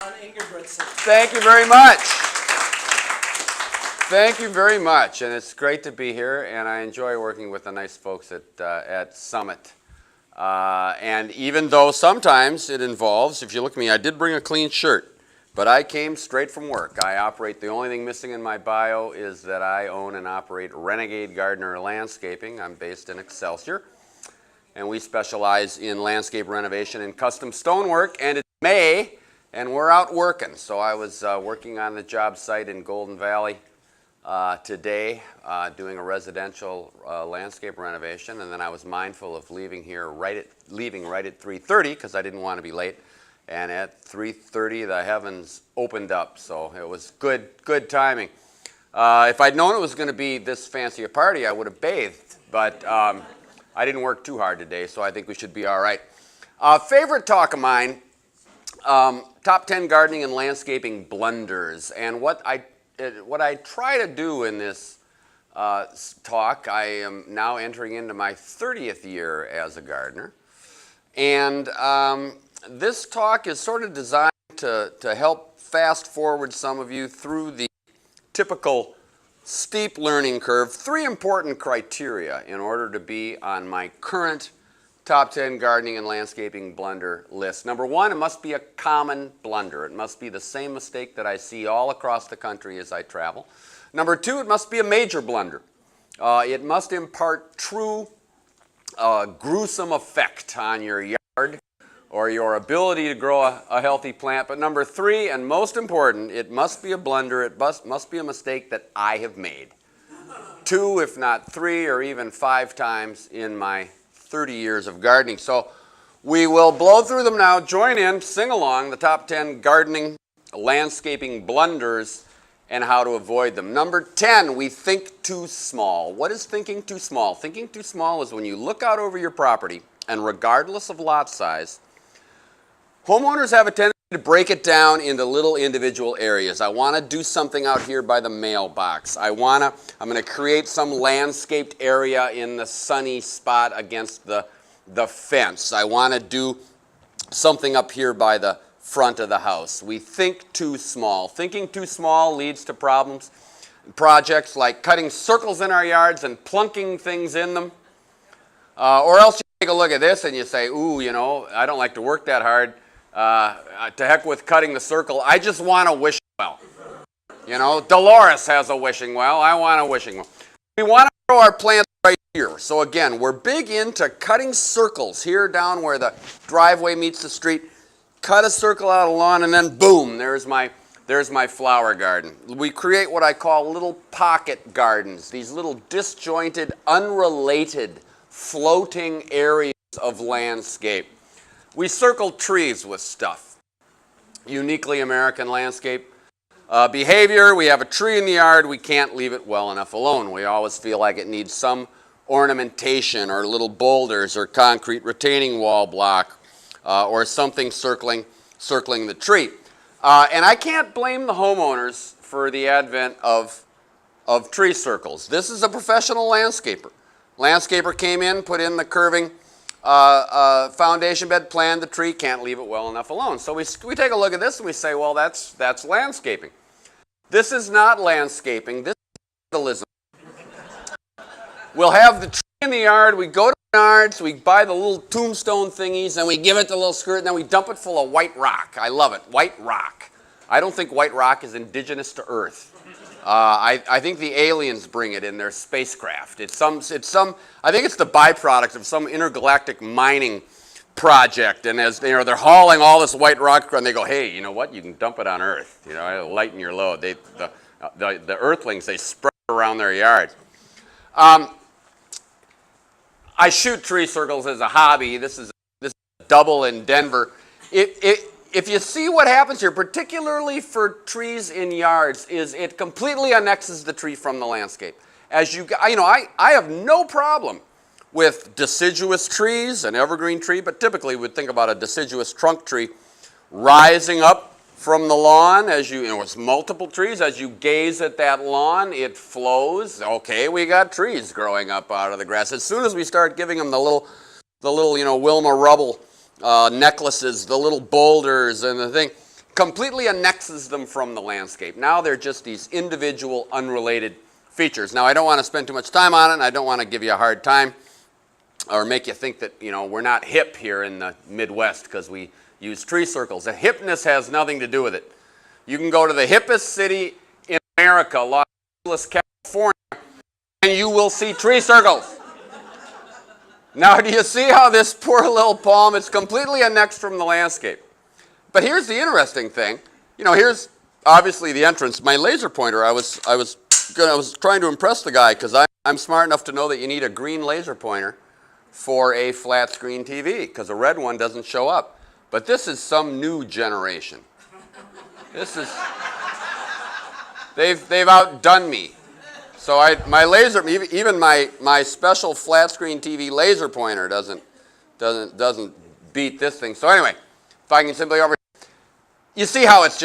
Thank you very much. Thank you very much, and it's great to be here, and I enjoy working with the nice folks at Summit. And even though sometimes it involves, if you look at me, I did bring a clean shirt, but I came straight from work. I operate, the only thing missing in my bio is that I own and operate Renegade Gardener Landscaping. I'm based in Excelsior, and we specialize in landscape renovation and custom stonework, and it's May, and we're out working. So I was working on the job site in Golden Valley today, doing a residential landscape renovation, and then I was mindful of leaving right at 3:30 because I didn't want to be late. And at 3:30, the heavens opened up, so it was good timing. If I'd known it was going to be this fancy a party, I would have bathed, but I didn't work too hard today, so I think we should be all right. Favorite talk of mine, top 10 gardening and landscaping blunders, and what I try to do in this talk, I am now entering into my 30th year as a gardener, and this talk is sort of designed to help fast forward some of you through the typical steep learning curve. 3 important criteria in order to be on my current top 10 gardening and landscaping blunder list. Number 1, it must be a common blunder. It must be the same mistake that I see all across the country as I travel. Number 2, it must be a major blunder. It must impart true gruesome effect on your yard or your ability to grow a healthy plant. But number 3, and most important, it must be a blunder. It must be a mistake that I have made 2, if not 3, or even 5 times in my 30 years of gardening. So we will blow through them now. Join in, sing along, the top 10 gardening, landscaping blunders and how to avoid them. Number 10, we think too small. What is thinking too small? Thinking too small is when you look out over your property, and regardless of lot size, homeowners have a tendency to break it down into little individual areas. I want to do something out here by the mailbox. I'm going to create some landscaped area in the sunny spot against the fence. I want to do something up here by the front of the house. We think too small. Thinking too small leads to problems. Projects like cutting circles in our yards and plunking things in them. Or else you take a look at this and you say, ooh, you know, I don't like to work that hard. To heck with cutting the circle. I just want a wishing well. You know, Dolores has a wishing well. I want a wishing well. We want to grow our plants right here. So again, we're big into cutting circles here down where the driveway meets the street. Cut a circle out of the lawn and then boom, there's my flower garden. We create what I call little pocket gardens. These little disjointed, unrelated, floating areas of landscape. We circle trees with stuff. Uniquely American landscape behavior. We have a tree in the yard. We can't leave it well enough alone. We always feel like it needs some ornamentation or little boulders or concrete retaining wall block or something circling the tree. And I can't blame the homeowners for the advent of tree circles. This is a professional landscaper. Landscaper came in, put in the curving foundation bed, planned the tree, can't leave it well enough alone. So we take a look at this and we say, well, that's landscaping. This is not landscaping. This is vandalism. We'll have the tree in the yard. We go to Menards, we buy the little tombstone thingies, and we give it the little skirt, and then we dump it full of white rock. I love it. White rock. I don't think white rock is indigenous to Earth. I think the aliens bring it in their spacecraft. I think it's the byproduct of some intergalactic mining project. And as they're hauling all this white rock, and they go, hey, you know what? You can dump it on Earth. You know, it'll lighten your load. The Earthlings, they spread it around their yards. I shoot tree circles as a hobby. This is a double in Denver. If you see what happens here, particularly for trees in yards, is it completely annexes the tree from the landscape. I have no problem with deciduous trees, an evergreen tree, but typically we'd think about a deciduous trunk tree rising up from the lawn as it's multiple trees. As you gaze at that lawn, it flows. Okay, we got trees growing up out of the grass. As soon as we start giving them the little Wilma Rubble necklaces, the little boulders and the thing, completely annexes them from the landscape. Now they're just these individual, unrelated features. Now I don't want to spend too much time on it, and I don't want to give you a hard time or make you think that, you know, we're not hip here in the Midwest because we use tree circles. The hipness has nothing to do with it. You can go to the hippest city in America, Los Angeles, California, and you will see tree circles. Now, do you see how this poor little palm is completely annexed from the landscape? But here's the interesting thing. You know, here's obviously the entrance. My laser pointer, I was trying to impress the guy because I'm smart enough to know that you need a green laser pointer for a flat screen TV because a red one doesn't show up. But this is some new generation. This is, they've outdone me. So my laser, even my special flat screen TV laser pointer doesn't beat this thing. So anyway, if I can simply you see how it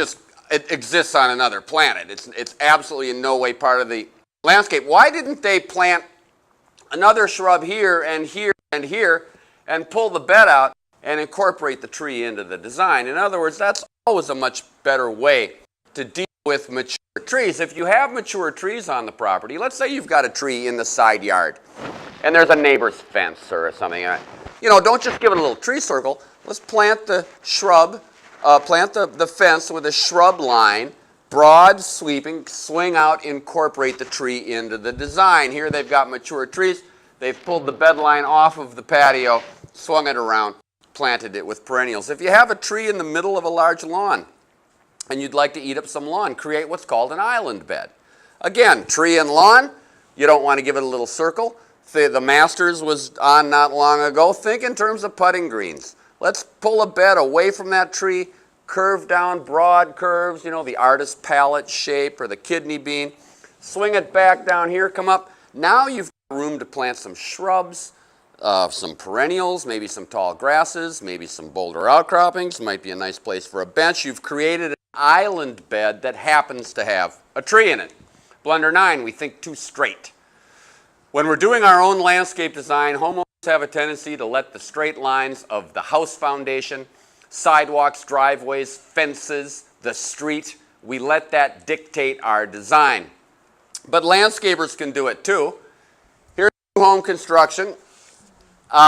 exists on another planet. It's absolutely in no way part of the landscape. Why didn't they plant another shrub here and here and here and pull the bed out and incorporate the tree into the design? In other words, that's always a much better way to deal with mature trees. If you have mature trees on the property, let's say you've got a tree in the side yard and there's a neighbor's fence or something. You know, don't just give it a little tree circle. Let's plant the shrub, plant the fence with a shrub line, broad sweeping, swing out, incorporate the tree into the design. Here they've got mature trees. They've pulled the bed line off of the patio, swung it around, planted it with perennials. If you have a tree in the middle of a large lawn and you'd like to eat up some lawn, create what's called an island bed. Again, tree and lawn, you don't want to give it a little circle. The Masters was on not long ago. Think in terms of putting greens. Let's pull a bed away from that tree, curve down, broad curves, you know, the artist's palette shape or the kidney bean. Swing it back down here, come up. Now you've got room to plant some shrubs, some perennials, maybe some tall grasses, maybe some boulder outcroppings. Might be a nice place for a bench. You've created an island bed that happens to have a tree in it. Blunder 9, we think too straight. When we're doing our own landscape design, homeowners have a tendency to let the straight lines of the house foundation, sidewalks, driveways, fences, the street, we let that dictate our design. But landscapers can do it too. Here's home construction.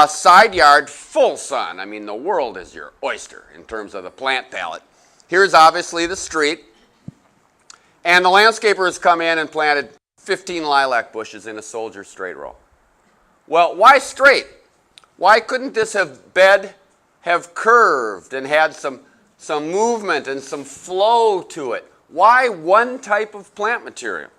Side yard, full sun. I mean, the world is your oyster in terms of the plant palette. Here's obviously the street. And the landscapers come in and planted 15 lilac bushes in a soldier straight row. Well, why straight? Why couldn't this bed have curved and had some movement and some flow to it? Why one type of plant material?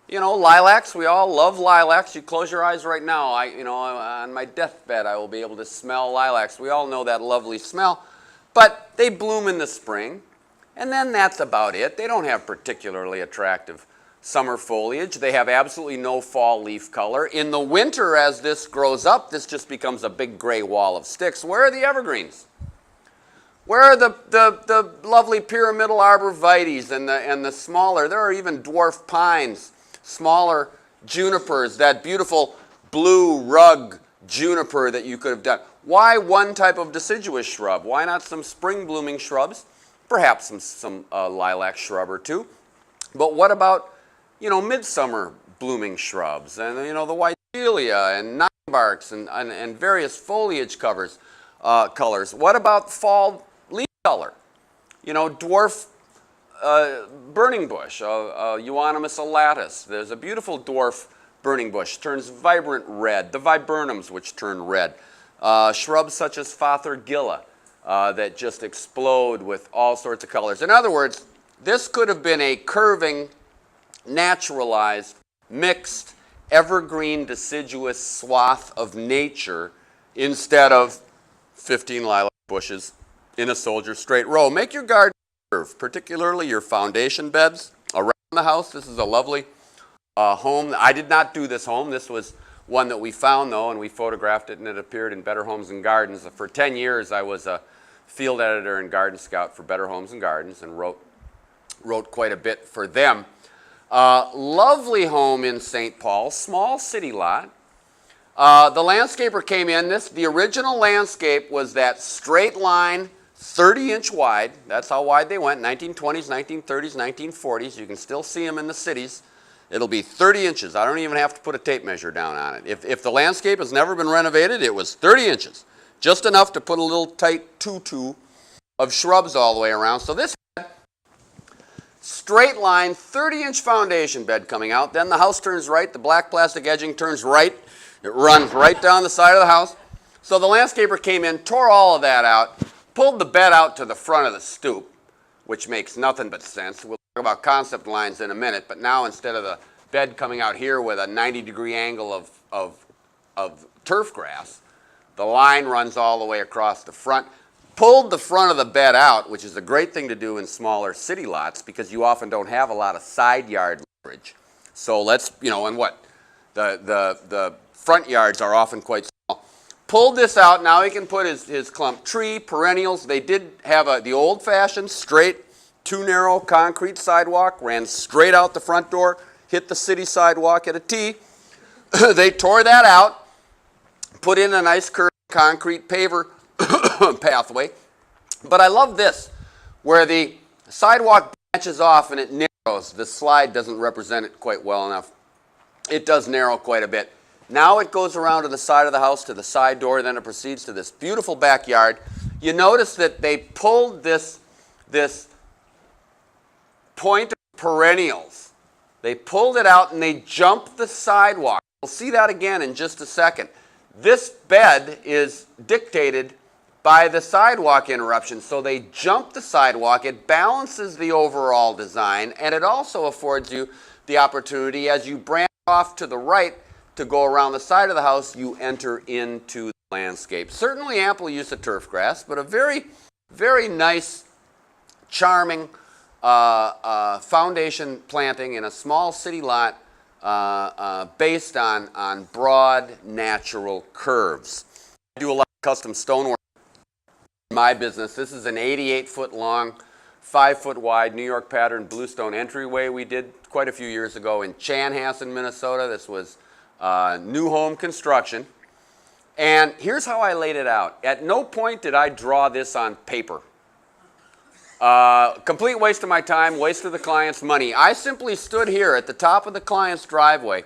You know, lilacs, we all love lilacs. You close your eyes right now, on my deathbed I will be able to smell lilacs. We all know that lovely smell. But they bloom in the spring, and then that's about it. They don't have particularly attractive summer foliage. They have absolutely no fall leaf color. In the winter, as this grows up, this just becomes a big gray wall of sticks. Where are the evergreens? Where are the lovely pyramidal arborvitaes and the smaller, there are even dwarf pines, smaller junipers, that beautiful blue rug juniper that you could have done. Why one type of deciduous shrub? Why not some spring blooming shrubs? Perhaps some lilac shrub or two. But what about, midsummer blooming shrubs and, the whitelia and ninebarks and various foliage colors. What about fall leaf color? Dwarf burning bush, Euonymus alatus. There's a beautiful dwarf burning bush, turns vibrant red. The viburnums, which turn red. Shrubs such as fothergilla that just explode with all sorts of colors. In other words, this could have been a curving, naturalized, mixed, evergreen, deciduous swath of nature instead of 15 lilac bushes in a soldier straight row. Make your garden curve, particularly your foundation beds around the house. This is a lovely home. I did not do this home. This was one that we found, though, and we photographed it, and it appeared in Better Homes and Gardens. For 10 years, I was a field editor and garden scout for Better Homes and Gardens and wrote quite a bit for them. Lovely home in St. Paul, small city lot. The landscaper came in. The original landscape was that straight line, 30-inch wide. That's how wide they went, 1920s, 1930s, 1940s. You can still see them in the cities. It'll be 30 inches. I don't even have to put a tape measure down on it. If the landscape has never been renovated, it was 30 inches. Just enough to put a little tight tutu of shrubs all the way around. So this had straight line, 30-inch foundation bed coming out. Then the house turns right. The black plastic edging turns right. It runs right down the side of the house. So the landscaper came in, tore all of that out, pulled the bed out to the front of the stoop, which makes nothing but sense. We'll talk about concept lines in a minute, but now instead of the bed coming out here with a 90-degree angle of turf grass, the line runs all the way across the front. Pulled the front of the bed out, which is a great thing to do in smaller city lots because you often don't have a lot of side yard leverage. So let's, and what? The front yards are often quite small. Pulled this out. Now he can put his clump tree, perennials. They did have the old-fashioned straight, too narrow concrete sidewalk, ran straight out the front door, hit the city sidewalk at a T. They tore that out, put in a nice curved concrete paver pathway. But I love this, where the sidewalk branches off and it narrows. The slide doesn't represent it quite well enough. It does narrow quite a bit. Now it goes around to the side of the house, to the side door, then it proceeds to this beautiful backyard. You notice that they pulled this point of perennials. They pulled it out and they jumped the sidewalk. We'll see that again in just a second. This bed is dictated by the sidewalk interruption, so they jump the sidewalk. It balances the overall design, and it also affords you the opportunity, as you branch off to the right to go around the side of the house, you enter into the landscape. Certainly ample use of turf grass, but a very, very nice, charming foundation planting in a small city lot based on broad natural curves. I do a lot of custom stonework in my business. This is an 88-foot long, 5-foot wide New York pattern bluestone entryway we did quite a few years ago in Chanhassen, Minnesota. This was new home construction. And here's how I laid it out. At no point did I draw this on paper. Complete waste of my time, waste of the client's money. I simply stood here at the top of the client's driveway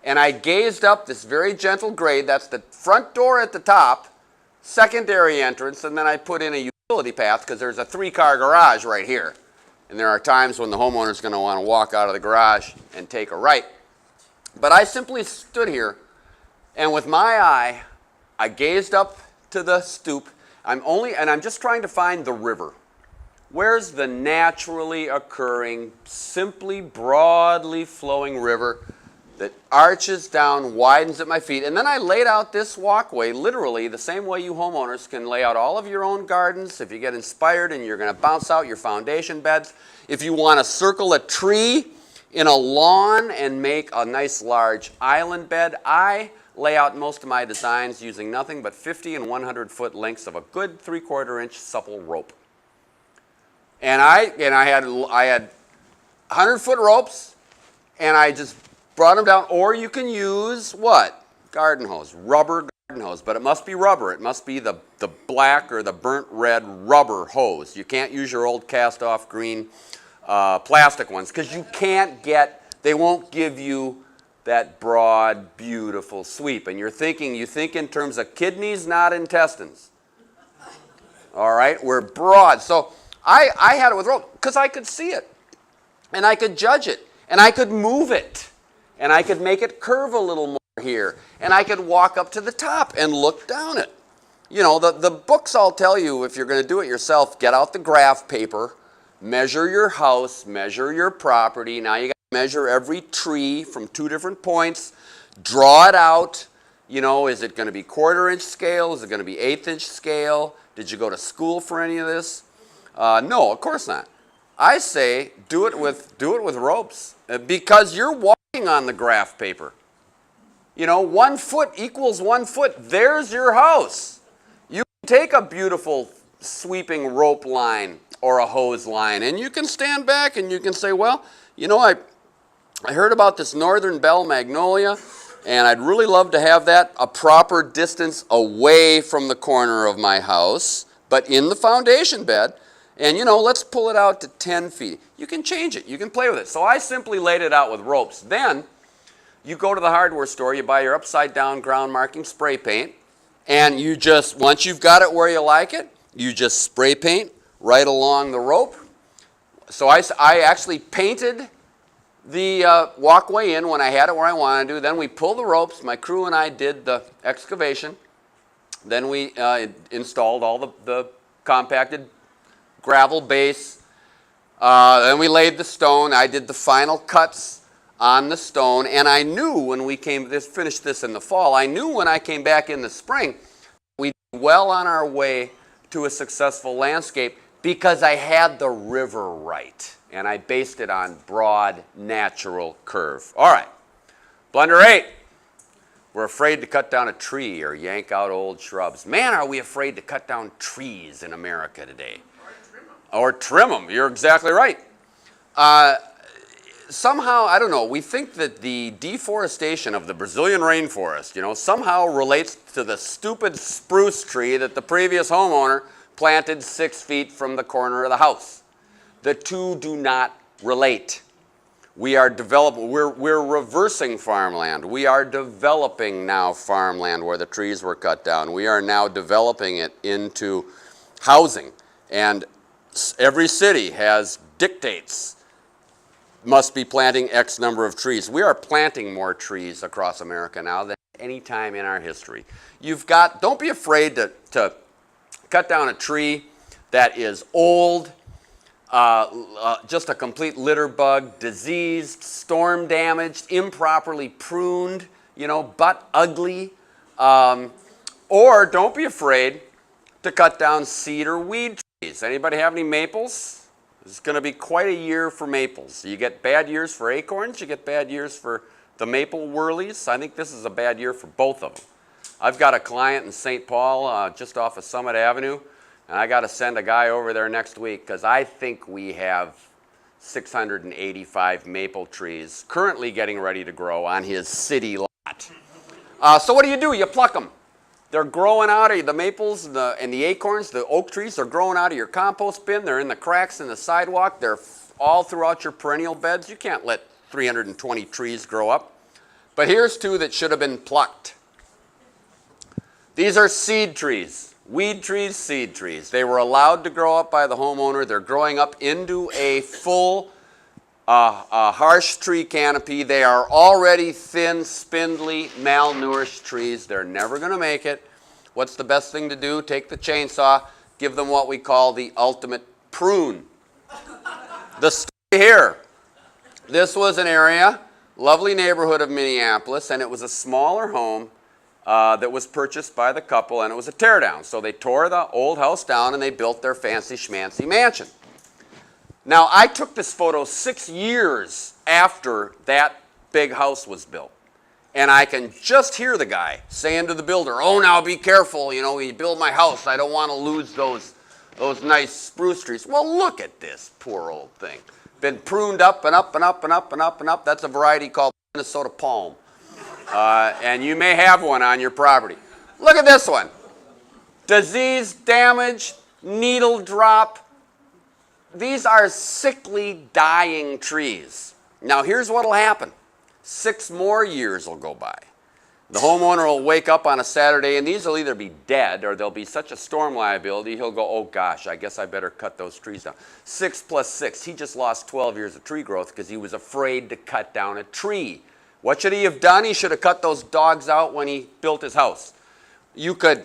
and I gazed up this very gentle grade. That's the front door at the top, secondary entrance, and then I put in a utility path because there's a 3-car garage right here. And there are times when the homeowner's going to want to walk out of the garage and take a right. But I simply stood here and with my eye, I gazed up to the stoop. I'm just trying to find the river. Where's the naturally occurring, simply broadly flowing river that arches down, widens at my feet? And then I laid out this walkway, literally the same way you homeowners can lay out all of your own gardens. If you get inspired and you're going to bounce out your foundation beds, if you want to circle a tree in a lawn and make a nice large island bed, I lay out most of my designs using nothing but 50 and 100-foot lengths of a good 3/4-inch supple rope. And I had 100-foot ropes, and I just brought them down. Or you can use what? Garden hose, rubber garden hose. But it must be rubber. It must be the black or the burnt red rubber hose. You can't use your old cast-off green plastic ones because you can't they won't give you that broad, beautiful sweep. And you think in terms of kidneys, not intestines. All right? We're broad. So I had it with rope because I could see it, and I could judge it, and I could move it, and I could make it curve a little more here, and I could walk up to the top and look down it. You know, the books all tell you if you're going to do it yourself, get out the graph paper, measure your house, measure your property. Now you got to measure every tree from 2 different points, draw it out. You know, is it going to be 1/4-inch scale? Is it going to be 1/8-inch scale? Did you go to school for any of this? No, of course not. I say do it with ropes because you're walking on the graph paper. You know, 1 foot equals 1 foot. There's your house. You can take a beautiful sweeping rope line or a hose line and you can stand back and you can say, well, you know, I heard about this northern bell magnolia and I'd really love to have that a proper distance away from the corner of my house. but in the foundation bed. And let's pull it out to 10 feet. You can change it. You can play with it. So I simply laid it out with ropes. Then you go to the hardware store, you buy your upside down ground marking spray paint, and you just, once you've got it where you like it, you just spray paint right along the rope. So I actually painted the walkway in when I had it where I wanted to. Then we pulled the ropes. My crew and I did the excavation. Then we installed all the compacted gravel base. Then we laid the stone. I did the final cuts on the stone, and I knew when we finished this in the fall, I knew when I came back in the spring, we'd be well on our way to a successful landscape because I had the river right, and I based it on broad, natural curve. All right, blunder 8. We're afraid to cut down a tree or yank out old shrubs. Man, are we afraid to cut down trees in America today. Or trim them. You're exactly right. Somehow, I don't know, we think that the deforestation of the Brazilian rainforest, somehow relates to the stupid spruce tree that the previous homeowner planted 6 feet from the corner of the house. The two do not relate. We are developing, we're reversing farmland. We are developing now farmland where the trees were cut down. We are now developing it into housing. And every city has dictates, must be planting X number of trees. We are planting more trees across America now than any time in our history. Don't be afraid to cut down a tree that is old, just a complete litter bug, diseased, storm damaged, improperly pruned, but ugly. Or don't be afraid to cut down seed or weed trees. Anybody have any maples? It's going to be quite a year for maples. You get bad years for acorns, you get bad years for the maple whirlies. I think this is a bad year for both of them. I've got a client in St. Paul, just off of Summit Avenue, and I got to send a guy over there next week because I think we have 685 maple trees currently getting ready to grow on his city lot. So what do? You pluck them. They're growing out of the maples and the acorns, the oak trees, they're growing out of your compost bin. They're in the cracks in the sidewalk. They're all throughout your perennial beds. You can't let 320 trees grow up. But here's two that should have been plucked. These are seed trees, weed trees, seed trees. They were allowed to grow up by the homeowner. They're growing up into a full harsh tree canopy. They are already thin, spindly, malnourished trees. They're never going to make it. What's the best thing to do? Take the chainsaw, give them what we call the ultimate prune. The story here. This was an area, lovely neighborhood of Minneapolis, and it was a smaller home that was purchased by the couple, and it was a teardown. So they tore the old house down and they built their fancy schmancy mansion. Now, I took this photo 6 years after that big house was built. And I can just hear the guy saying to the builder, "Oh, now be careful, when you build my house, I don't want to lose those nice spruce trees." Well, look at this poor old thing. Been pruned up and up and up and up and up and up. That's a variety called Minnesota palm. And you may have one on your property. Look at this one. Disease, damage, needle drop. These are sickly, dying trees. Now, here's what will happen. 6 more years will go by. The homeowner will wake up on a Saturday, and these will either be dead or there'll be such a storm liability, he'll go, "Oh, gosh, I guess I better cut those trees down." 6 plus 6, he just lost 12 years of tree growth because he was afraid to cut down a tree. What should he have done? He should have cut those dogs out when he built his house. You can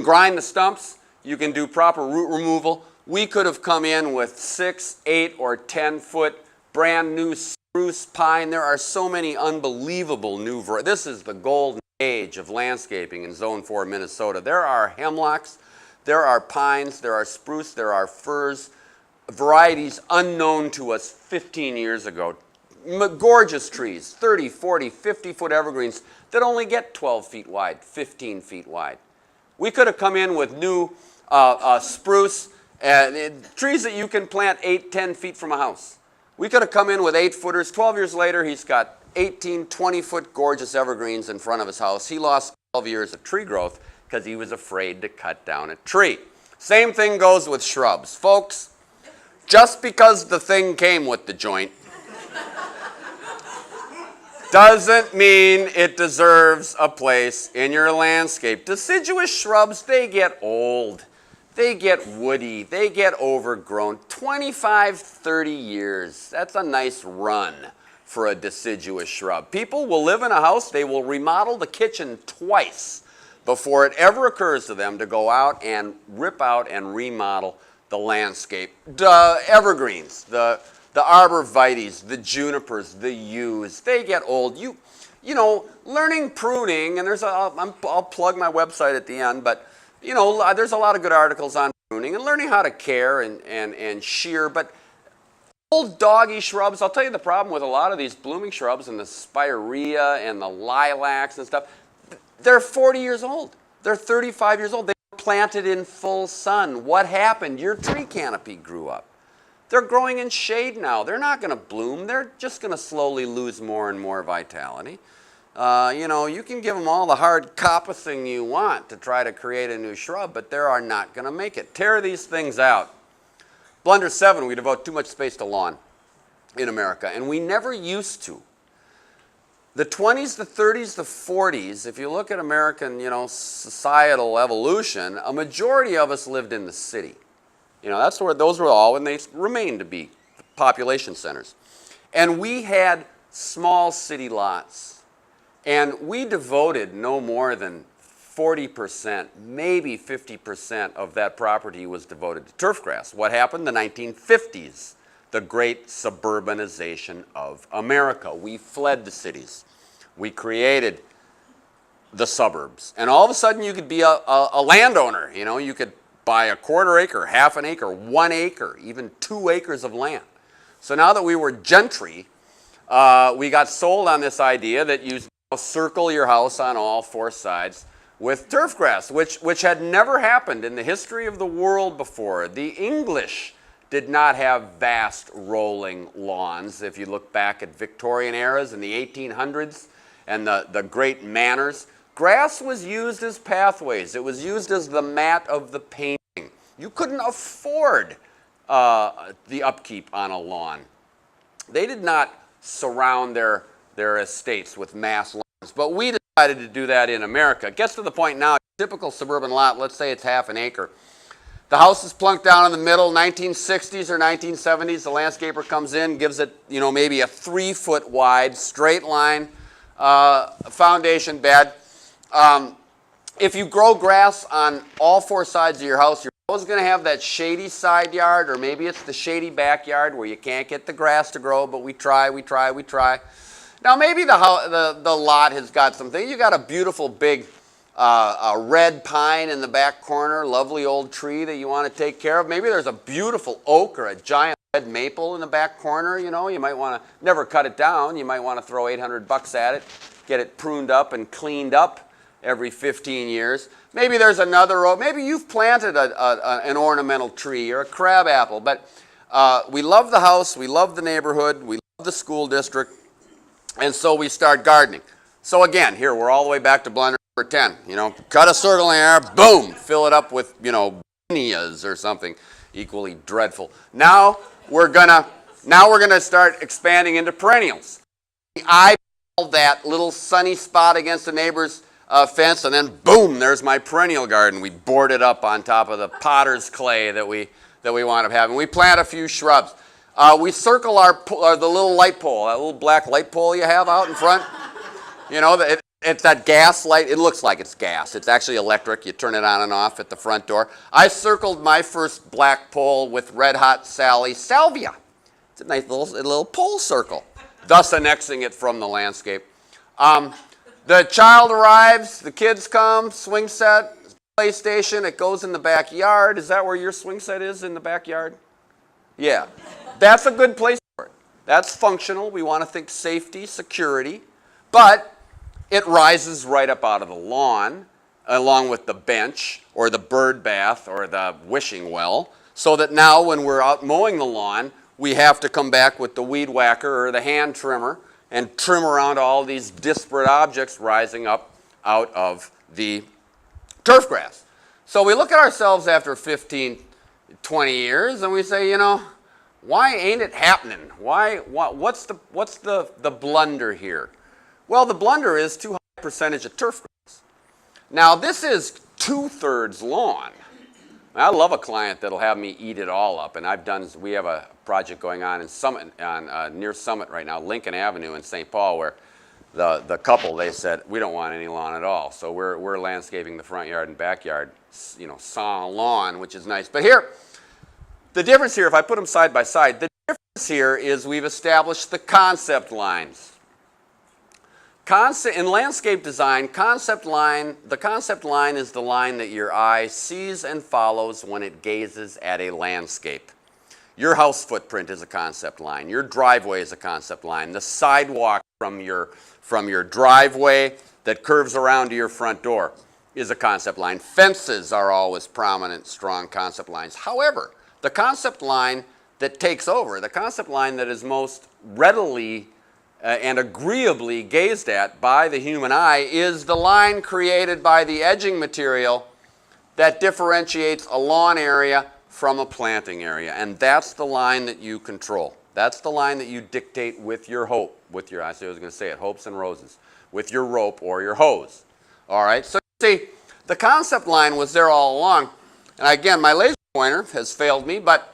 grind the stumps. You can do proper root removal. We could have come in with 6, 8, or 10-foot brand new spruce pine. There are so many unbelievable new varieties. This is the golden age of landscaping in Zone 4, Minnesota. There are hemlocks, there are pines, there are spruce, there are firs, varieties unknown to us 15 years ago. Gorgeous trees, 30, 40, 50-foot evergreens that only get 12 feet wide, 15 feet wide. We could have come in with new spruce, trees that you can plant 8, 10 feet from a house. We could have come in with 8-footers. 12 years later, he's got 18, 20-foot gorgeous evergreens in front of his house. He lost 12 years of tree growth because he was afraid to cut down a tree. Same thing goes with shrubs. Folks, just because the thing came with the joint doesn't mean it deserves a place in your landscape. Deciduous shrubs, they get old. They get woody. They get overgrown. 25, 30 years. That's a nice run for a deciduous shrub. People will live in a house, they will remodel the kitchen twice before it ever occurs to them to go out and rip out and remodel the landscape. The evergreens, the arborvitaes, the junipers, the yews, they get old. You know, learning pruning, and I'll plug my website at the end, but you know, there's a lot of good articles on pruning and learning how to care and shear, but old doggy shrubs, I'll tell you the problem with a lot of these blooming shrubs and the spirea and the lilacs and stuff, they're 40 years old. They're 35 years old. They were planted in full sun. What happened? Your tree canopy grew up. They're growing in shade now. They're not going to bloom. They're just going to slowly lose more and more vitality. You know, you can give them all the hard coppicing you want to try to create a new shrub, but they are not going to make it. Tear these things out. Blunder 7, we devote too much space to lawn in America, and we never used to. The 20s, the 30s, the 40s, if you look at American, you know, societal evolution, a majority of us lived in the city. You know, that's where those were all, and they remain to be population centers. And we had small city lots, and we devoted no more than 40%, maybe 50% of that property was devoted to turf grass. What happened? The 1950s, the great suburbanization of America. We fled the cities. We created the suburbs. And all of a sudden you could be a landowner. You know, you could buy a quarter acre, half an acre, 1 acre, even 2 acres of land. So now that we were gentry, we got sold on this idea that you circle your house on all 4 sides with turf grass, which had never happened in the history of the world before. The English did not have vast rolling lawns. If you look back at Victorian eras in the 1800s and the great manors, grass was used as pathways. It was used as the mat of the painting. You couldn't afford the upkeep on a lawn. They did not surround their estates with mass lawns, but we decided to do that in America. It gets to the point now, typical suburban lot, let's say it's half an acre. The house is plunked down in the middle, 1960s or 1970s. The landscaper comes in, gives it, you know, maybe a 3-foot wide straight line foundation bed. If you grow grass on all 4 sides of your house, you're always going to have that shady side yard, or maybe it's the shady backyard where you can't get the grass to grow, but we try. Now maybe the lot has got something. You got a beautiful big a red pine in the back corner, lovely old tree that you want to take care of. Maybe there's a beautiful oak or a giant red maple in the back corner. You know, you might want to never cut it down. You might want to throw $800 at it, get it pruned up and cleaned up every 15 years. Maybe there's another oak. Maybe you've planted an ornamental tree or a crab apple. But we love the house, we love the neighborhood, we love the school district, and so we start gardening. So again, here we're all the way back to blunder number 10. You know, cut a circle in the air, boom, fill it up with, you know, zinnias or something equally dreadful. Now we're gonna start expanding into perennials. I eyeball that little sunny spot against the neighbor's fence, and then boom, there's my perennial garden. We board it up on top of the potter's clay that we wind up having. We plant a few shrubs. We circle the little light pole, that little black light pole you have out in front. You know, it's that gas light. It looks like it's gas. It's actually electric. You turn it on and off at the front door. I circled my first black pole with Red Hot Sally salvia. It's a nice little pole circle, thus annexing it from the landscape. The child arrives, the kids come, swing set, PlayStation, it goes in the backyard. Is that where your swing set is, in the backyard? Yeah. That's a good place for it. That's functional. We want to think safety, security, but it rises right up out of the lawn, along with the bench, or the bird bath, or the wishing well, so that now when we're out mowing the lawn, we have to come back with the weed whacker or the hand trimmer and trim around all these disparate objects rising up out of the turf grass. So we look at ourselves after 15, 20 years and we say, you know, why ain't it happening? What's the blunder here? Well, the blunder is too high a percentage of turf grass. Now this is 2/3 lawn. I love a client that'll have me eat it all up, and we have a project going on in Summit, near Summit right now, Lincoln Avenue in St. Paul, where the couple, they said, we don't want any lawn at all. So we're landscaping the front yard and backyard, you know, sans lawn, which is nice. But here, the difference here, if I put them side by side, the difference here is we've established the concept lines. In landscape design, the concept line is the line that your eye sees and follows when it gazes at a landscape. Your house footprint is a concept line. Your driveway is a concept line. The sidewalk from your driveway that curves around to your front door is a concept line. Fences are always prominent, strong concept lines. However, the concept line that takes over, the concept line that is most readily and agreeably gazed at by the human eye is the line created by the edging material that differentiates a lawn area from a planting area. And that's the line that you control. That's the line that you dictate with your hope, I was going to say it, hopes and roses, with your rope or your hose. All right, so you see, the concept line was there all along. And again, my laser pointer has failed me, but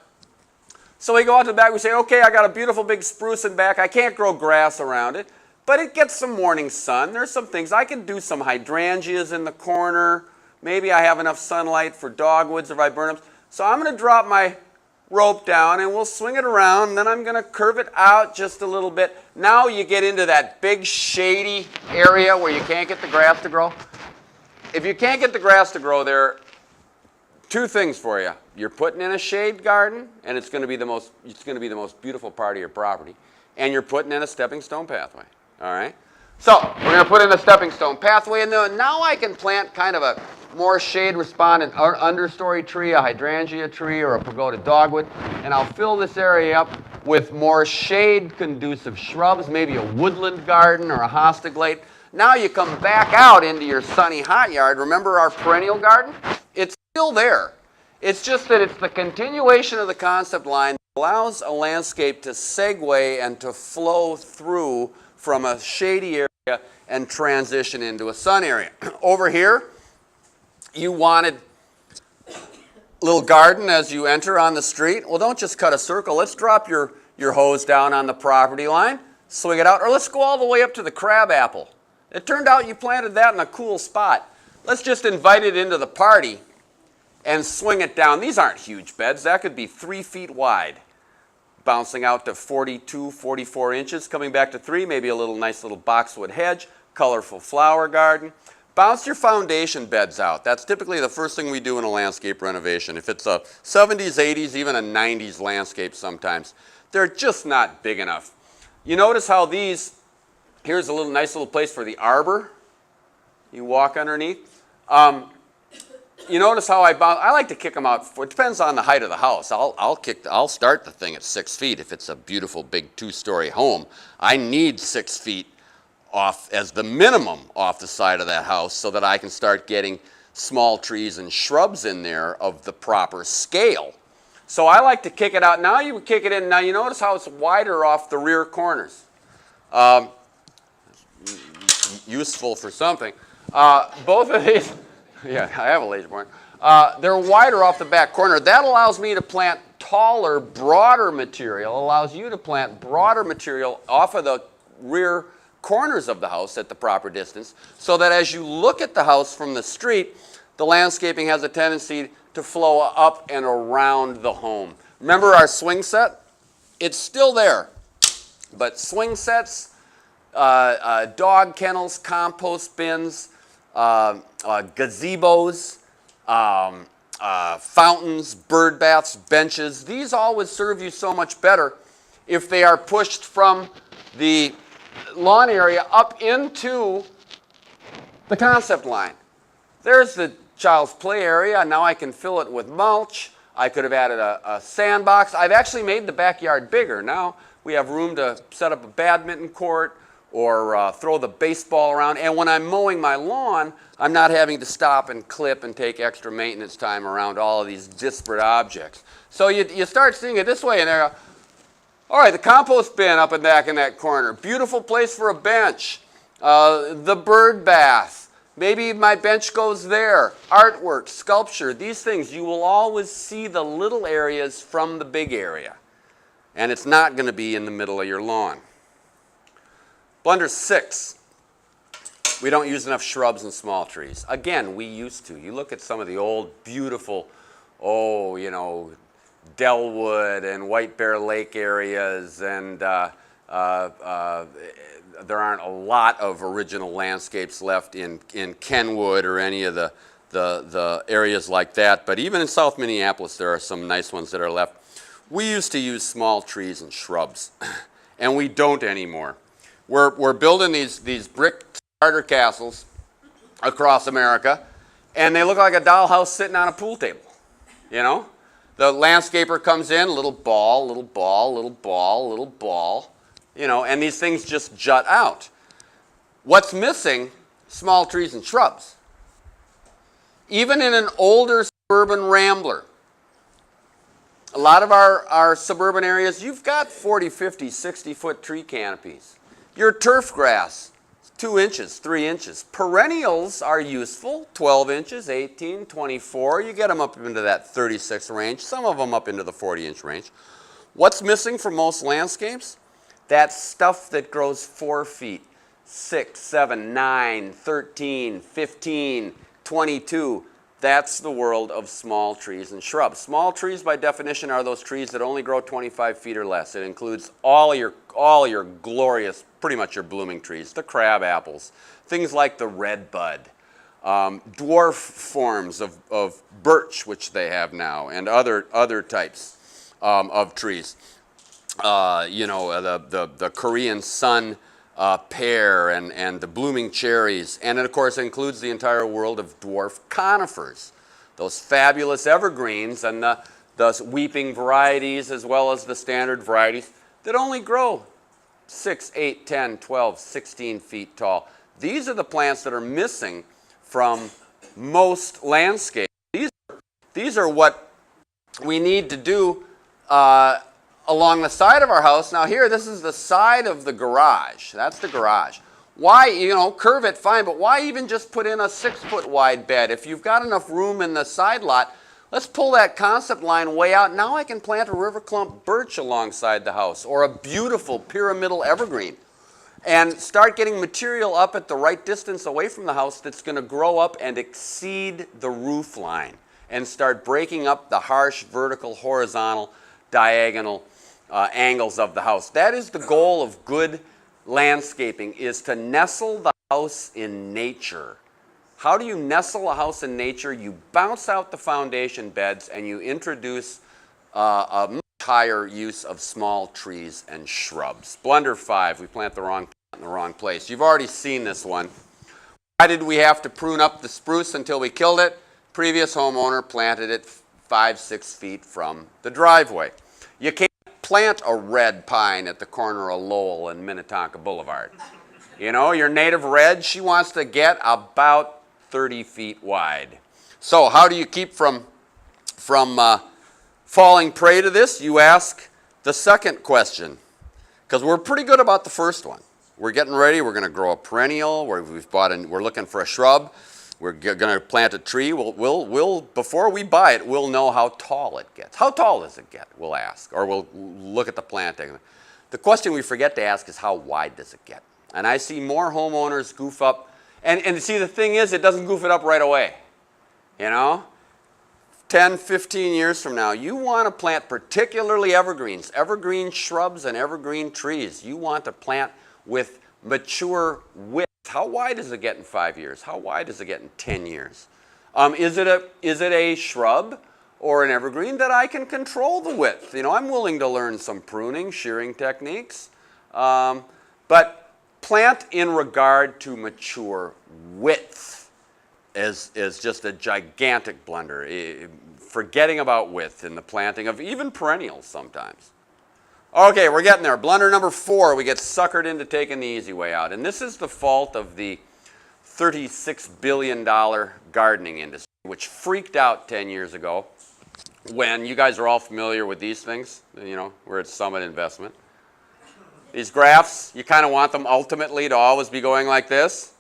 so we go out to the back, we say, okay, I got a beautiful big spruce in back. I can't grow grass around it, but it gets some morning sun. There's some things. I can do some hydrangeas in the corner. Maybe I have enough sunlight for dogwoods or viburnums. So I'm going to drop my rope down and we'll swing it around, and then I'm going to curve it out just a little bit. Now you get into that big shady area where you can't get the grass to grow. If you can't get the grass to grow there, two things for you. You're putting in a shade garden, and it's going to be the most beautiful part of your property, and you're putting in a stepping stone pathway. All right. So we're going to put in a stepping stone pathway, and now I can plant kind of a more shade respondent understory tree, a hydrangea tree, or a pagoda dogwood, and I'll fill this area up with more shade conducive shrubs, maybe a woodland garden or a hostaglate. Now you come back out into your sunny hot yard. Remember our perennial garden? It's still there. It's just that it's the continuation of the concept line that allows a landscape to segue and to flow through from a shady area and transition into a sun area. Over here, you wanted a little garden as you enter on the street. Well, don't just cut a circle. Let's drop your hose down on the property line, swing it out, or let's go all the way up to the crabapple. It turned out you planted that in a cool spot. Let's just invite it into the party and swing it down. These aren't huge beds. That could be 3 feet wide, bouncing out to 42, 44 inches, coming back to 3, maybe a nice little boxwood hedge, colorful flower garden. Bounce your foundation beds out. That's typically the first thing we do in a landscape renovation. If it's a 70s, 80s, even a 90s landscape sometimes, they're just not big enough. You notice how here's a nice little place for the arbor. You walk underneath. You notice how I like to kick them out. It depends on the height of the house. I'll start the thing at 6 feet if it's a beautiful big 2-story home. I need 6 feet off as the minimum off the side of that house so that I can start getting small trees and shrubs in there of the proper scale. So I like to kick it out. Now you kick it in. Now you notice how it's wider off the rear corners. Useful for something. Both of these, yeah, I have a laser pointer. They're wider off the back corner. That allows me to plant taller, broader material, allows you to plant broader material off of the rear corners of the house at the proper distance, so that as you look at the house from the street, the landscaping has a tendency to flow up and around the home. Remember our swing set? It's still there, but swing sets, dog kennels, compost bins, gazebos, fountains, bird baths, benches, these all would serve you so much better if they are pushed from the lawn area up into the concept line. There's the child's play area. Now I can fill it with mulch. I could have added a sandbox. I've actually made the backyard bigger. Now we have room to set up a badminton court or throw the baseball around. And when I'm mowing my lawn, I'm not having to stop and clip and take extra maintenance time around all of these disparate objects. So you start seeing it this way, and they're, all right, the compost bin up and back in that corner. Beautiful place for a bench. The bird bath. Maybe my bench goes there. Artwork, sculpture, these things. You will always see the little areas from the big area. And it's not going to be in the middle of your lawn. Blunder 6. We don't use enough shrubs and small trees. Again, we used to. You look at some of the old, beautiful, Delwood and White Bear Lake areas, and there aren't a lot of original landscapes left in Kenwood or any of the areas like that. But even in South Minneapolis, there are some nice ones that are left. We used to use small trees and shrubs, and we don't anymore. We're building these brick starter castles across America, and they look like a dollhouse sitting on a pool table, you know? The landscaper comes in, little ball, little ball, little ball, little ball, and these things just jut out. What's missing? Small trees and shrubs. Even in an older suburban rambler, a lot of our suburban areas, you've got 40, 50, 60-foot tree canopies. Your turf grass, 2 inches, 3 inches. Perennials are useful, 12 inches, 18, 24. You get them up into that 36 range, some of them up into the 40-inch range. What's missing from most landscapes? That stuff that grows 4 feet, 6, 7, 9, 13, 15, 22. That's the world of small trees and shrubs. Small trees, by definition, are those trees that only grow 25 feet or less. It includes all your glorious, pretty much your blooming trees, the crab apples, things like the red bud, dwarf forms of birch, which they have now, and other types of trees. The Korean sun pear and the blooming cherries, and it, of course, includes the entire world of dwarf conifers, those fabulous evergreens and the weeping varieties as well as the standard varieties that only grow 6, 8, 10, 12, 16 feet tall. These are the plants that are missing from most landscapes. These are what we need to do along the side of our house. Now here, this is the side of the garage. That's the garage. Why, curve it, fine, but why even just put in a 6-foot wide bed? If you've got enough room in the side lot, let's pull that concept line way out. Now I can plant a river clump birch alongside the house, or a beautiful pyramidal evergreen, and start getting material up at the right distance away from the house that's going to grow up and exceed the roof line and start breaking up the harsh vertical, horizontal, diagonal angles of the house. That is the goal of good landscaping, is to nestle the house in nature. How do you nestle a house in nature? You bounce out the foundation beds and you introduce a much higher use of small trees and shrubs. Blunder 5, we plant the wrong plant in the wrong place. You've already seen this one. Why did we have to prune up the spruce until we killed it? Previous homeowner planted it 5, 6 feet from the driveway. You can't plant a red pine at the corner of Lowell and Minnetonka Boulevard. Your native red, she wants to get about 30 feet wide. So how do you keep from falling prey to this? You ask the second question, because we're pretty good about the first one. We're getting ready. We're going to grow a perennial. We're looking for a shrub. We're going to plant a tree. We'll before we buy it, we'll know how tall it gets. How tall does it get? We'll ask, or we'll look at the planting. The question we forget to ask is, how wide does it get? And I see more homeowners goof up. And see, the thing is, it doesn't goof it up right away. 10, 15 years from now, you want to plant particularly evergreens, evergreen shrubs and evergreen trees. You want to plant with mature width. How wide does it get in 5 years? How wide does it get in 10 years? Is it a shrub or an evergreen that I can control the width? I'm willing to learn some pruning, shearing techniques. But plant in regard to mature width is just a gigantic blunder. Forgetting about width in the planting of even perennials sometimes. Okay, we're getting there. Blunder number 4, we get suckered into taking the easy way out. And this is the fault of the $36 billion gardening industry, which freaked out 10 years ago when you guys are all familiar with these things. You know, we're at Summit Investment. These graphs, you kind of want them ultimately to always be going like this.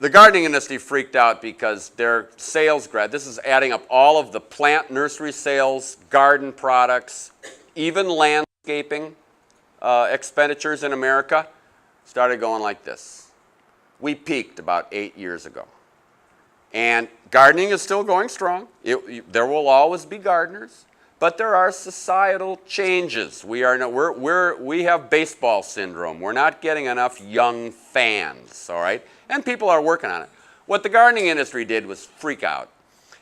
The gardening industry freaked out because their sales graph, this is adding up all of the plant nursery sales, garden products, even landscaping expenditures in America, started going like this. We peaked about 8 years ago. And gardening is still going strong. There will always be gardeners. But there are societal changes. We have baseball syndrome. We're not getting enough young fans, all right? And people are working on it. What the gardening industry did was freak out.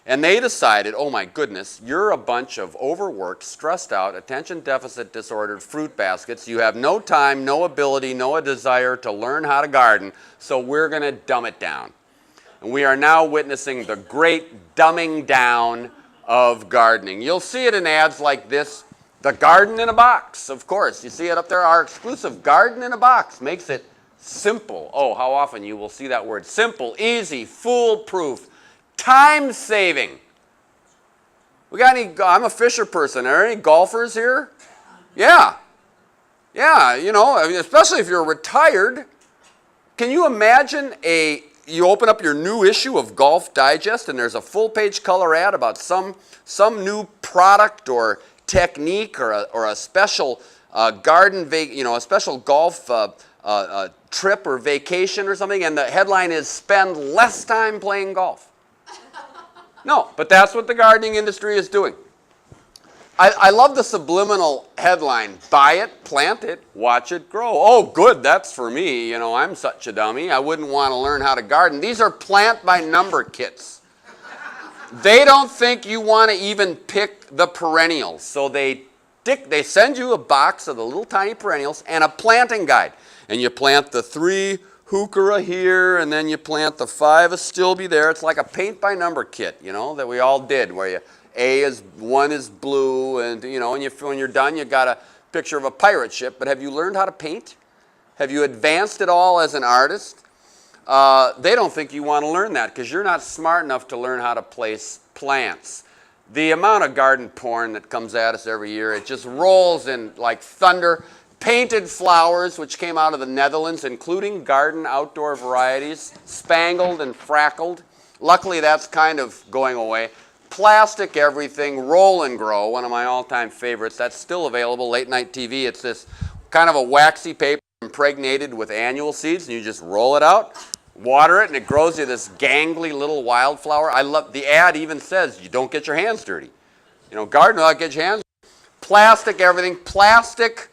And they decided, oh my goodness, you're a bunch of overworked, stressed out, attention deficit disordered fruit baskets. You have no time, no ability, no desire to learn how to garden, so we're going to dumb it down. And we are now witnessing the great dumbing down of gardening. You'll see it in ads like this, the garden in a box, of course. You see it up there, our exclusive garden in a box makes it simple. Oh, how often you will see that word. Simple, easy, foolproof, time-saving. We got any, I'm a fisher person. Are there any golfers here? Yeah. Yeah, you know, I mean, especially if you're retired. Can you imagine you open up your new issue of Golf Digest and there's a full-page color ad about some new product or technique or a special a special golf trip or vacation or something, and the headline is "Spend less time playing golf." No, but that's what the gardening industry is doing. I love the subliminal headline, buy it, plant it, watch it grow. Oh, good, that's for me. You know, I'm such a dummy. I wouldn't want to learn how to garden. These are plant by number kits. They don't think you want to even pick the perennials. So they send you a box of the little tiny perennials and a planting guide. And you plant the 3 heuchera here, and then you plant the 5 astilbe there. It's like a paint by number kit, you know, that we all did, where one is blue, and you know, and when you're done, you got a picture of a pirate ship. But have you learned how to paint? Have you advanced at all as an artist? They don't think you want to learn that because you're not smart enough to learn how to place plants. The amount of garden porn that comes at us every year, it just rolls in like thunder. Painted flowers, which came out of the Netherlands, including garden outdoor varieties, spangled and frackled. Luckily, that's kind of going away. Plastic everything, roll and grow, one of my all-time favorites. That's still available, late night TV. It's this kind of a waxy paper impregnated with annual seeds, and you just roll it out, water it, and it grows you this gangly little wildflower. I love, the ad even says you don't get your hands dirty. You know, garden without get your hands dirty. Plastic everything, plastic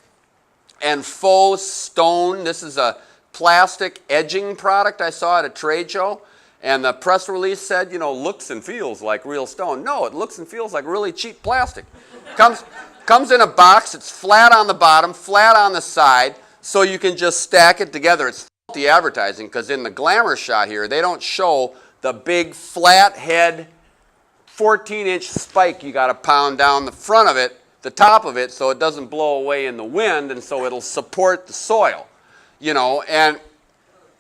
and faux stone. This is a plastic edging product I saw at a trade show. And the press release said, you know, looks and feels like real stone. No, it looks and feels like really cheap plastic. Comes in a box. It's flat on the bottom, flat on the side, so you can just stack it together. It's faulty advertising because in the glamour shot here, they don't show the big flat head 14-inch spike you got to pound down the front of it, the top of it, so it doesn't blow away in the wind, and so it'll support the soil. You know, and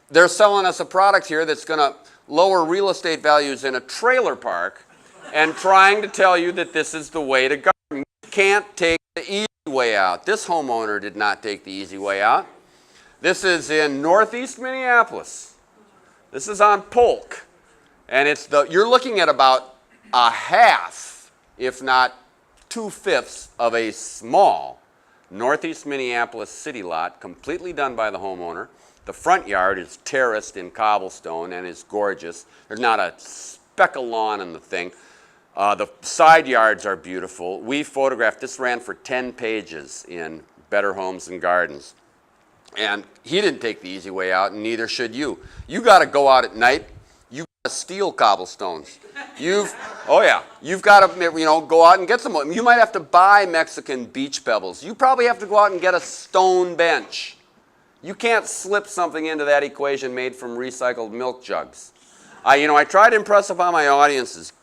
they're selling us a product here that's going to lower real estate values in a trailer park and trying to tell you that this is the way to garden. You can't take the easy way out. This homeowner did not take the easy way out. This is in northeast Minneapolis. This is on Polk. And you're looking at about a half, if not 2/5 of a small northeast Minneapolis city lot, completely done by the homeowner. The front yard is terraced in cobblestone and is gorgeous. There's not a speck of lawn in the thing. The side yards are beautiful. We photographed, this ran for 10 pages in Better Homes and Gardens. And he didn't take the easy way out, and neither should you. You got to go out at night. You got to steal cobblestones. You've got to, go out and get some. You might have to buy Mexican beach pebbles. You probably have to go out and get a stone bench. You can't slip something into that equation made from recycled milk jugs. I try to impress upon my audiences,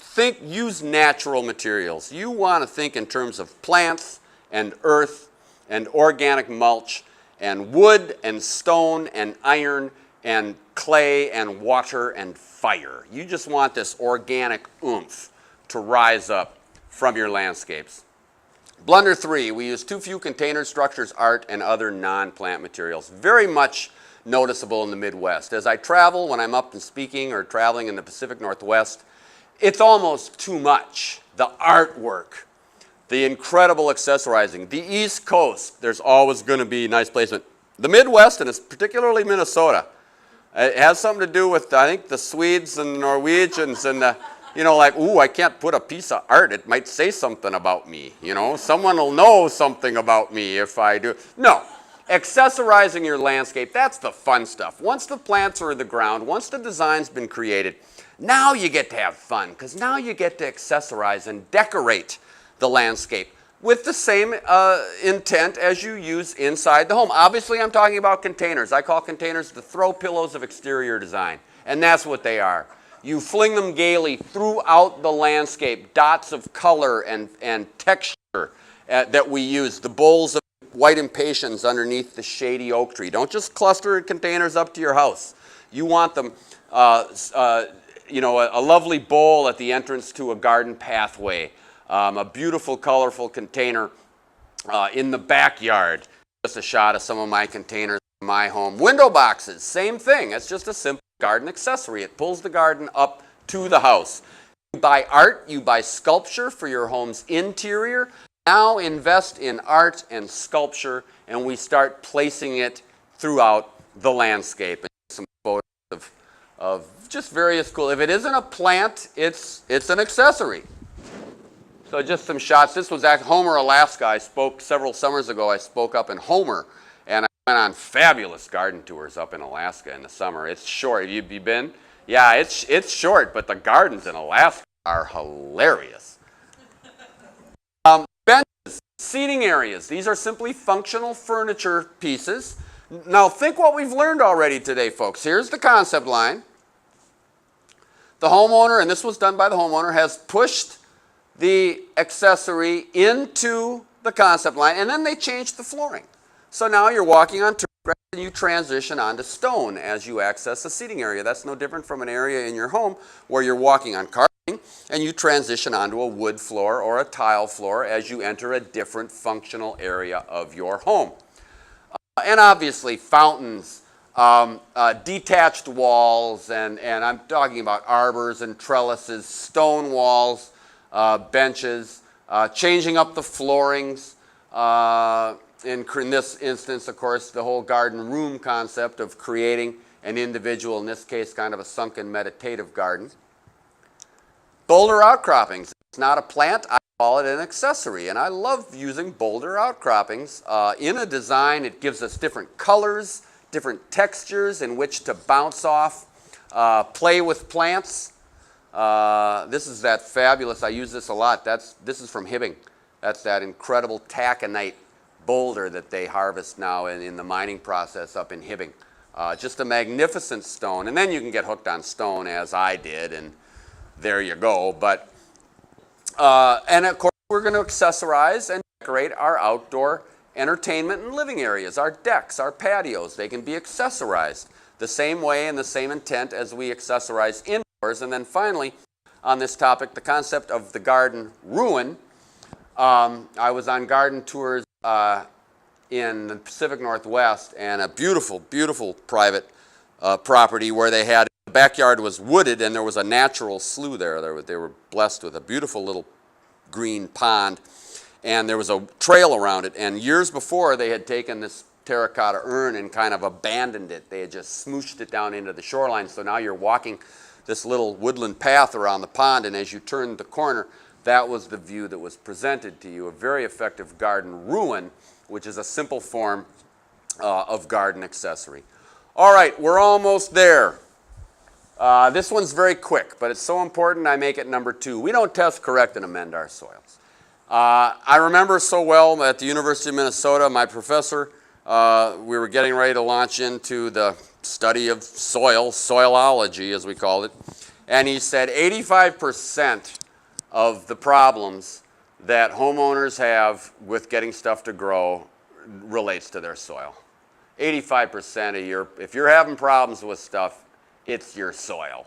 use natural materials. You want to think in terms of plants and earth and organic mulch and wood and stone and iron and clay and water and fire. You just want this organic oomph to rise up from your landscapes. Blunder 3, we use too few containers, structures, art, and other non-plant materials. Very much noticeable in the Midwest. As I travel, when I'm up and speaking or traveling in the Pacific Northwest, it's almost too much. The artwork, the incredible accessorizing. The East Coast, there's always going to be nice placement. The Midwest, and it's particularly Minnesota, it has something to do with, I think, the Swedes and the Norwegians and the, you know, like, ooh, I can't put a piece of art. It might say something about me, you know. Someone will know something about me if I do. No, accessorizing your landscape, that's the fun stuff. Once the plants are in the ground, once the design's been created, now you get to have fun, because now you get to accessorize and decorate the landscape with the same intent as you use inside the home. Obviously, I'm talking about containers. I call containers the throw pillows of exterior design, and that's what they are. You fling them gaily throughout the landscape, dots of color and texture that we use, the bowls of white impatiens underneath the shady oak tree. Don't just cluster containers up to your house. You want them, you know, a lovely bowl at the entrance to a garden pathway, a beautiful, colorful container in the backyard. Just a shot of some of my containers in my home. Window boxes, same thing. It's just a simple garden accessory. It pulls the garden up to the house. You buy art, you buy sculpture for your home's interior. Now invest in art and sculpture, and we start placing it throughout the landscape. And some photos of just various cool. If it isn't a plant, it's an accessory. So just some shots. This was at Homer, Alaska. I spoke several summers ago. I spoke up in Homer, and I went on fabulous garden tours up in Alaska in the summer. It's short. Have you been? Yeah, it's short, but the gardens in Alaska are hilarious. Benches, seating areas. These are simply functional furniture pieces. Now think what we've learned already today, folks. Here's the concept line. The homeowner, and this was done by the homeowner, has pushed the accessory into the concept line, and then they changed the flooring. So now you're walking on turf and you transition onto stone as you access the seating area. That's no different from an area in your home where you're walking on carpeting and you transition onto a wood floor or a tile floor as you enter a different functional area of your home. And obviously fountains, detached walls, and I'm talking about arbors and trellises, stone walls, benches, changing up the floorings. In this instance, of course, the whole garden room concept of creating an individual, in this case, kind of a sunken meditative garden. Boulder outcroppings. It's not a plant. I call it an accessory, and I love using boulder outcroppings. In a design, it gives us different colors, different textures in which to bounce off, play with plants. This is that fabulous, I use this a lot, this is from Hibbing. That's that incredible taconite boulder that they harvest now in the mining process up in Hibbing. Just a magnificent stone, and then you can get hooked on stone as I did, and there you go. But and of course we're going to accessorize and decorate our outdoor entertainment and living areas, our decks, our patios. They can be accessorized the same way and the same intent as we accessorize indoors. And then finally, on this topic, the concept of the garden ruin. I was on garden tours in the Pacific Northwest, and a beautiful, beautiful private property where they had, the backyard was wooded and there was a natural slough there. They were blessed with a beautiful little green pond, and there was a trail around it. And years before, they had taken this terracotta urn and kind of abandoned it. They had just smooshed it down into the shoreline. So now you're walking this little woodland path around the pond, and as you turned the corner, that was the view that was presented to you. A very effective garden ruin, which is a simple form of garden accessory. All right, we're almost there. This one's very quick, but it's so important I make it number 2. We don't test, correct, and amend our soils. I remember so well at the University of Minnesota, my professor, we were getting ready to launch into the study of soil, soilology as we called it, and he said 85% of the problems that homeowners have with getting stuff to grow relates to their soil. 85% of if you're having problems with stuff, it's your soil.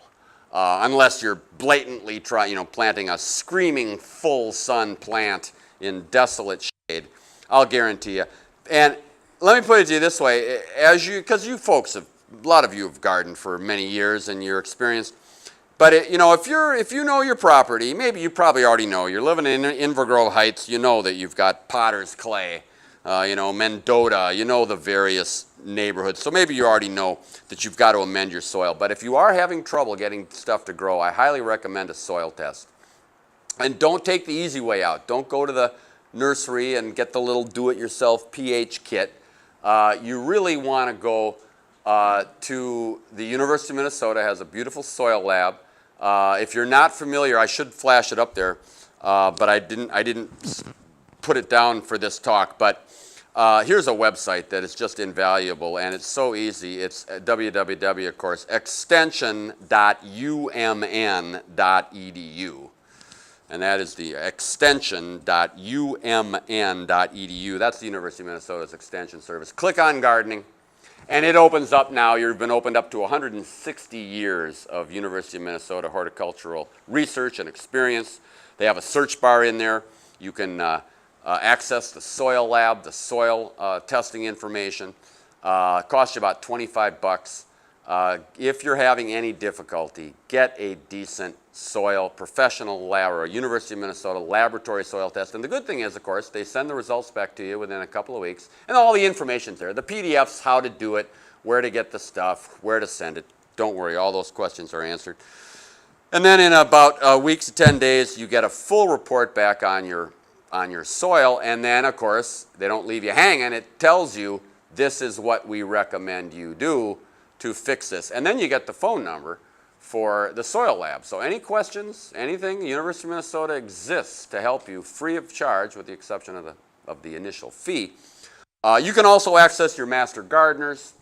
Unless you're blatantly planting a screaming full sun plant in desolate shade, I'll guarantee you. And let me put it to you this way, because you folks a lot of you have gardened for many years and you're experienced. But if you know your property, maybe you probably already know. You're living in Invergrove Heights. You know that you've got Potter's Clay, Mendota. You know the various neighborhoods. So maybe you already know that you've got to amend your soil. But if you are having trouble getting stuff to grow, I highly recommend a soil test. And don't take the easy way out. Don't go to the nursery and get the little do-it-yourself pH kit. You really want to go to the University of Minnesota. Has a beautiful soil lab. If you're not familiar, I should flash it up there, but I didn't put it down for this talk. But here's a website that is just invaluable, and it's so easy. It's www, of course, extension.umn.edu. And that is the extension.umn.edu. That's the University of Minnesota's extension service. Click on gardening. And it opens up now. You've been opened up to 160 years of University of Minnesota horticultural research and experience. They have a search bar in there. You can access the soil lab, the soil testing information. It costs you about 25 bucks. If you're having any difficulty, get a decent soil professional lab or a University of Minnesota laboratory soil test. And the good thing is, of course, they send the results back to you within a couple of weeks. And all the information's there. The PDFs, how to do it, where to get the stuff, where to send it. Don't worry, all those questions are answered. And then in about a week to 10 days, you get a full report back on your soil. And then, of course, they don't leave you hanging. It tells you this is what we recommend you do to fix this. And then you get the phone number for the soil lab. So any questions, anything, the University of Minnesota exists to help you free of charge with the exception of the initial fee. You can also access your master gardeners.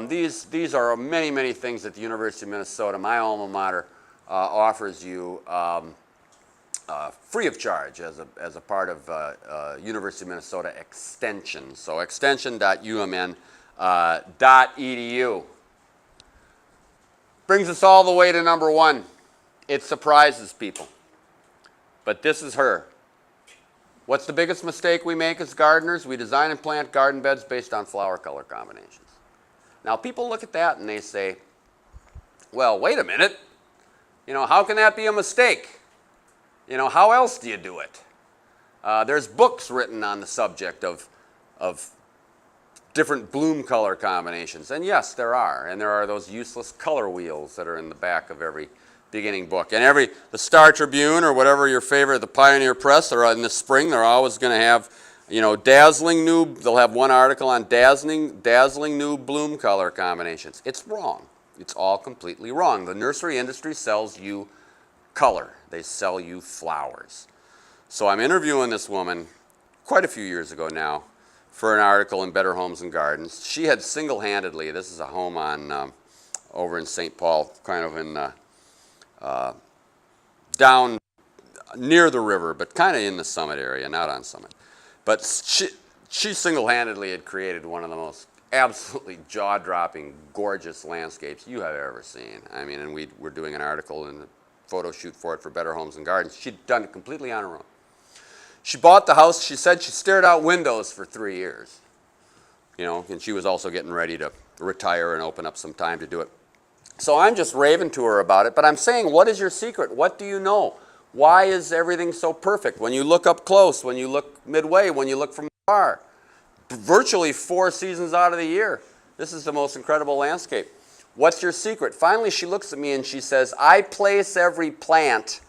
These are many, many things that the University of Minnesota, my alma mater, offers you free of charge as a part of University of Minnesota Extension. So extension.umn.edu. Brings us all the way to number one. It surprises people. But this is her. What's the biggest mistake we make as gardeners? We design and plant garden beds based on flower color combinations. Now people look at that and they say, well, wait a minute. How can that be a mistake? How else do you do it? There's books written on the subject of different bloom color combinations. And yes, there are. And there are those useless color wheels that are in the back of every beginning book. And the Star Tribune or whatever your favorite, the Pioneer Press, or in the spring, they're always going to have, they'll have one article on dazzling new bloom color combinations. It's wrong. It's all completely wrong. The nursery industry sells you color. They sell you flowers. So I'm interviewing this woman quite a few years ago now for an article in Better Homes and Gardens. She had single-handedly, this is a home on over in St. Paul, kind of in down near the river, but kind of in the Summit area, not on Summit. But she single-handedly had created one of the most absolutely jaw-dropping, gorgeous landscapes you have ever seen. I mean, and we're doing an article and a photo shoot for it for Better Homes and Gardens. She'd done it completely on her own. She bought the house. She said she stared out windows for 3 years. And she was also getting ready to retire and open up some time to do it. So I'm just raving to her about it, but I'm saying, what is your secret? What do you know? Why is everything so perfect? When you look up close, when you look midway, when you look from far, virtually 4 seasons out of the year, this is the most incredible landscape. What's your secret? Finally, she looks at me and she says, I place every plant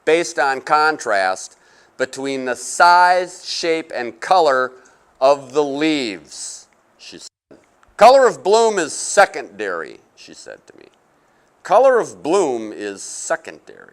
based on contrast between the size, shape, and color of the leaves, she said. Color of bloom is secondary, she said to me. Color of bloom is secondary.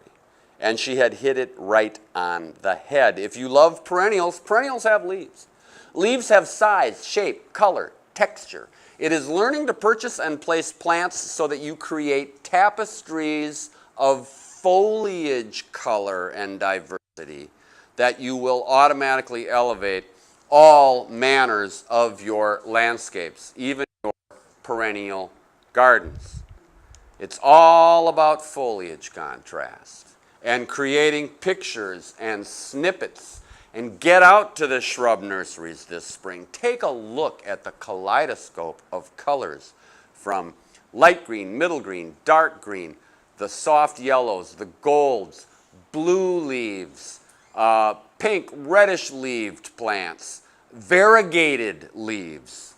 And she had hit it right on the head. If you love perennials, perennials have leaves. Leaves have size, shape, color, texture. It is learning to purchase and place plants so that you create tapestries of foliage color and diversity that you will automatically elevate all manners of your landscapes, even your perennial gardens. It's all about foliage contrast and creating pictures and snippets. And get out to the shrub nurseries this spring. Take a look at the kaleidoscope of colors from light green, middle green, dark green, the soft yellows, the golds, blue leaves, pink, reddish-leaved plants, variegated leaves.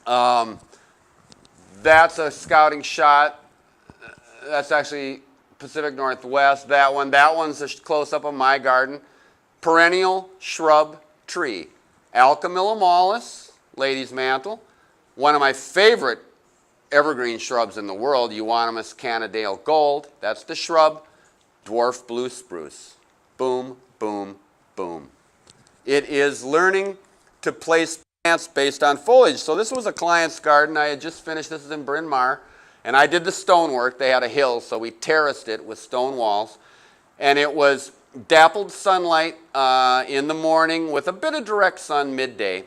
That's a scouting shot. That's actually Pacific Northwest. That one's a close-up of my garden. Perennial shrub tree. Alchemilla mollis, lady's mantle. One of my favorite evergreen shrubs in the world, Euonymus Cannondale gold. That's the shrub. Dwarf blue spruce. Boom, boom, boom. It is learning to place plants based on foliage. So this was a client's garden. I had just finished. This is in Bryn Mawr. And I did the stonework. They had a hill, so we terraced it with stone walls. And it was dappled sunlight in the morning with a bit of direct sun midday.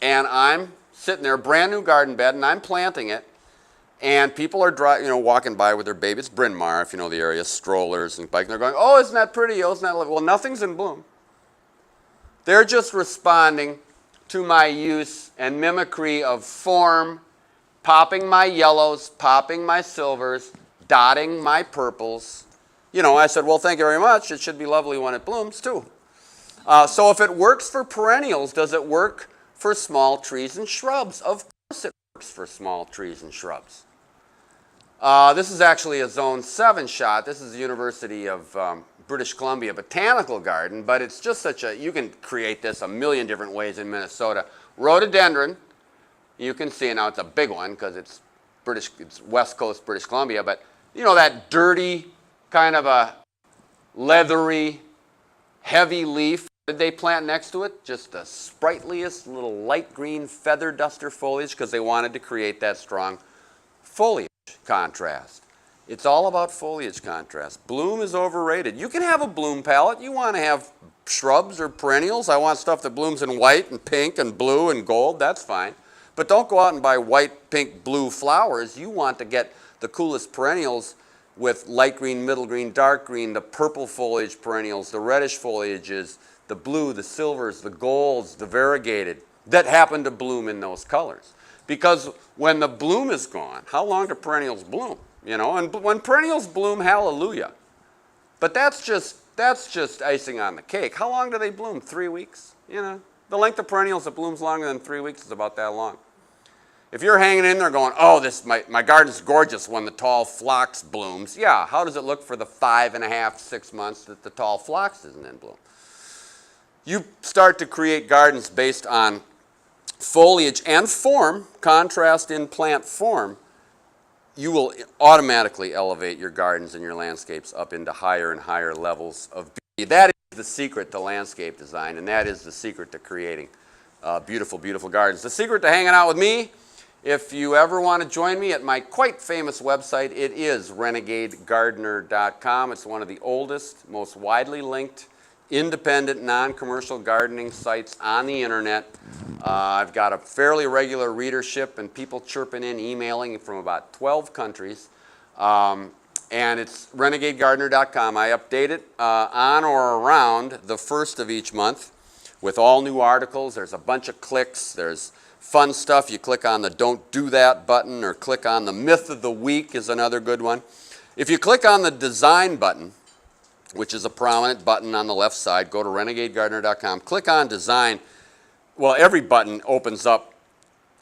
And I'm sitting there, brand new garden bed, and I'm planting it. And people are walking by with their baby. It's Bryn Mawr, if you know the area, strollers and biking. They're going, oh, isn't that pretty? Oh, isn't that lovely? Well, nothing's in bloom. They're just responding to my use and mimicry of form, popping my yellows, popping my silvers, dotting my purples. I said, well, thank you very much. It should be lovely when it blooms, too. So if it works for perennials, does it work for small trees and shrubs? Of course it works for small trees and shrubs. This is actually a Zone 7 shot. This is the University of British Columbia Botanical Garden, but it's just you can create this a million different ways in Minnesota. Rhododendron, you can see, now it's a big one because it's West Coast British Columbia, but that dirty, kind of a leathery, heavy leaf. What did they plant next to it? Just the sprightliest little light green feather duster foliage because they wanted to create that strong foliage contrast. It's all about foliage contrast. Bloom is overrated. You can have a bloom palette. You want to have shrubs or perennials. I want stuff that blooms in white and pink and blue and gold. That's fine. But don't go out and buy white, pink, blue flowers. You want to get the coolest perennials with light green, middle green, dark green, the purple foliage perennials, the reddish foliages, the blue, the silvers, the golds, the variegated, that happen to bloom in those colors. Because when the bloom is gone, how long do perennials bloom? And when perennials bloom, hallelujah. But that's just icing on the cake. How long do they bloom? 3 weeks? The length of perennials that blooms longer than 3 weeks is about that long. If you're hanging in there going, oh, my garden's gorgeous when the tall phlox blooms. Yeah, how does it look for the 5.5, 6 months that the tall phlox isn't in bloom? You start to create gardens based on foliage and form, contrast in plant form. You will automatically elevate your gardens and your landscapes up into higher and higher levels of beauty. That is the secret to landscape design, and that is the secret to creating beautiful, beautiful gardens. The secret to hanging out with me, if you ever want to join me at my quite famous website, it is renegadegardener.com. It's one of the oldest, most widely linked, independent, non-commercial gardening sites on the internet. I've got a fairly regular readership and people chirping in, emailing from about 12 countries. And it's renegadegardener.com. I update it on or around the first of each month with all new articles. There's a bunch of clicks. There's fun stuff. You click on the Don't Do That button or click on the Myth of the Week is another good one. If you click on the Design button, which is a prominent button on the left side, go to renegadegardener.com, click on Design. Well, every button opens up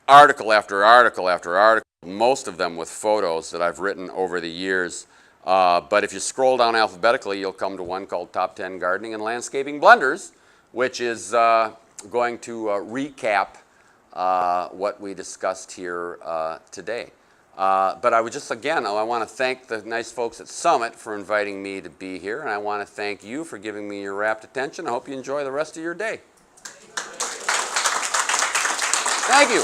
article after article after article, most of them with photos that I've written over the years. But if you scroll down alphabetically, you'll come to one called Top 10 Gardening and Landscaping Blunders, which is going to recap what we discussed here today. But I would just, again, I want to thank the nice folks at Summit for inviting me to be here, and I want to thank you for giving me your rapt attention. I hope you enjoy the rest of your day. Thank you.